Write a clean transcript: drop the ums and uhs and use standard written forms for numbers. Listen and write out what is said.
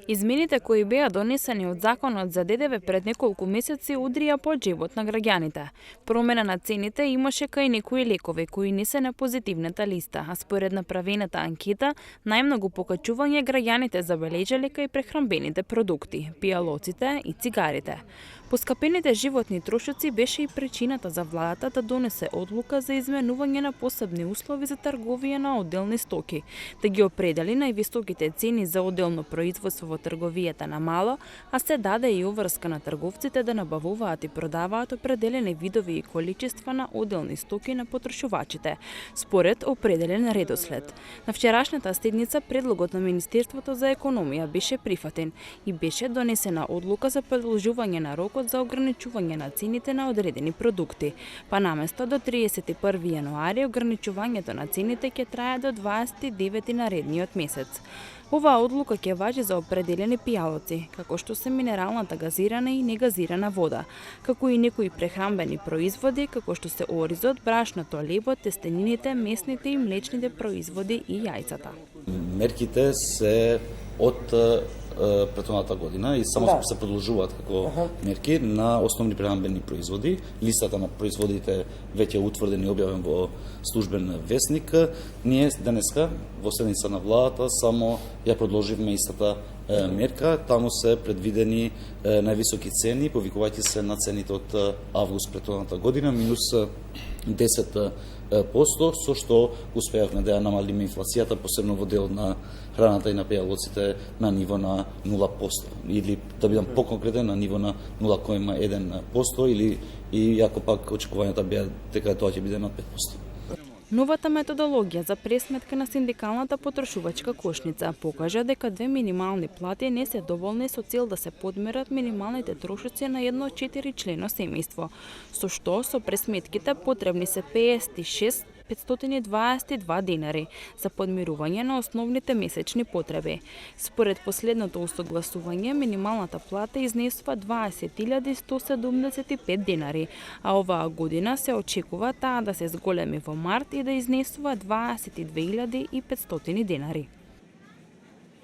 Измените кои беа донесени од законот за ДДВ пред неколку месеци удрија по џебот на граѓаните. Промена на цените имаше кај некои лекови кои не се на позитивната листа, а според направената анкета, најмногу покачување граѓаните забележале кај прехранбените продукти, пијалоците и цигарите. Поскапените животни трошоци беше и причината за владата да донесе одлука за изменување на посебни услови за трговија на одделни стоки, да ги определи највисоките цени за одделно производство во трговијата на мало, а се даде и оврска на трговците да набавуваат и продаваат определени видови и количества на одделни стоки на потрошувачите, според определен редослед. На вчерашната седница предлогот на Министерството за економија беше прифатен и беше донесена одлука за продолжување на рокот за ограничување на цените на одредени продукти, па наместо до 31 јануари ограничувањето на цените ќе трае до 29 наредниот месец. Оваа одлука ќе важи за определени пијалоци, како што се минералната газирана и негазирана вода, како и некои прехранбени производи, како што се оризот, брашното, лебот, тестенините, месните и млечните производи и јајцата. Мерките се од претходната година и само се продолжуваат како мерки на основни прехранбени производи. Листата на производите веќе е утврден и објавен во службен весник. Ние денеска во седница на владата само ја продолживме истата мерка. Таму се предвидени највисоки цени, повикувајќи се на цените од август претходната година, минус 10%, со што успеавме да ја намалиме инфлацијата, посебно во делот на храната и на пијалоците на ниво на 0%, или да бидам поконкретен, на ниво на 0,1%, или и ако пак очекувањата беа дека тоа ќе биде над 5%. Новата методологија за пресметка на синдикалната потрошувачка кошница покажа дека две минимални плати не се доволни со цел да се подмерат минималните трошоци на едно 4-члено семејство, со што со пресметките потребни се 56.522 денари за подмирување на основните месечни потреби. Според последното усогласување, минималната плата изнесува 20.175 денари, а оваа година се очекува таа да се зголеми во март и да изнесува 22.500 денари.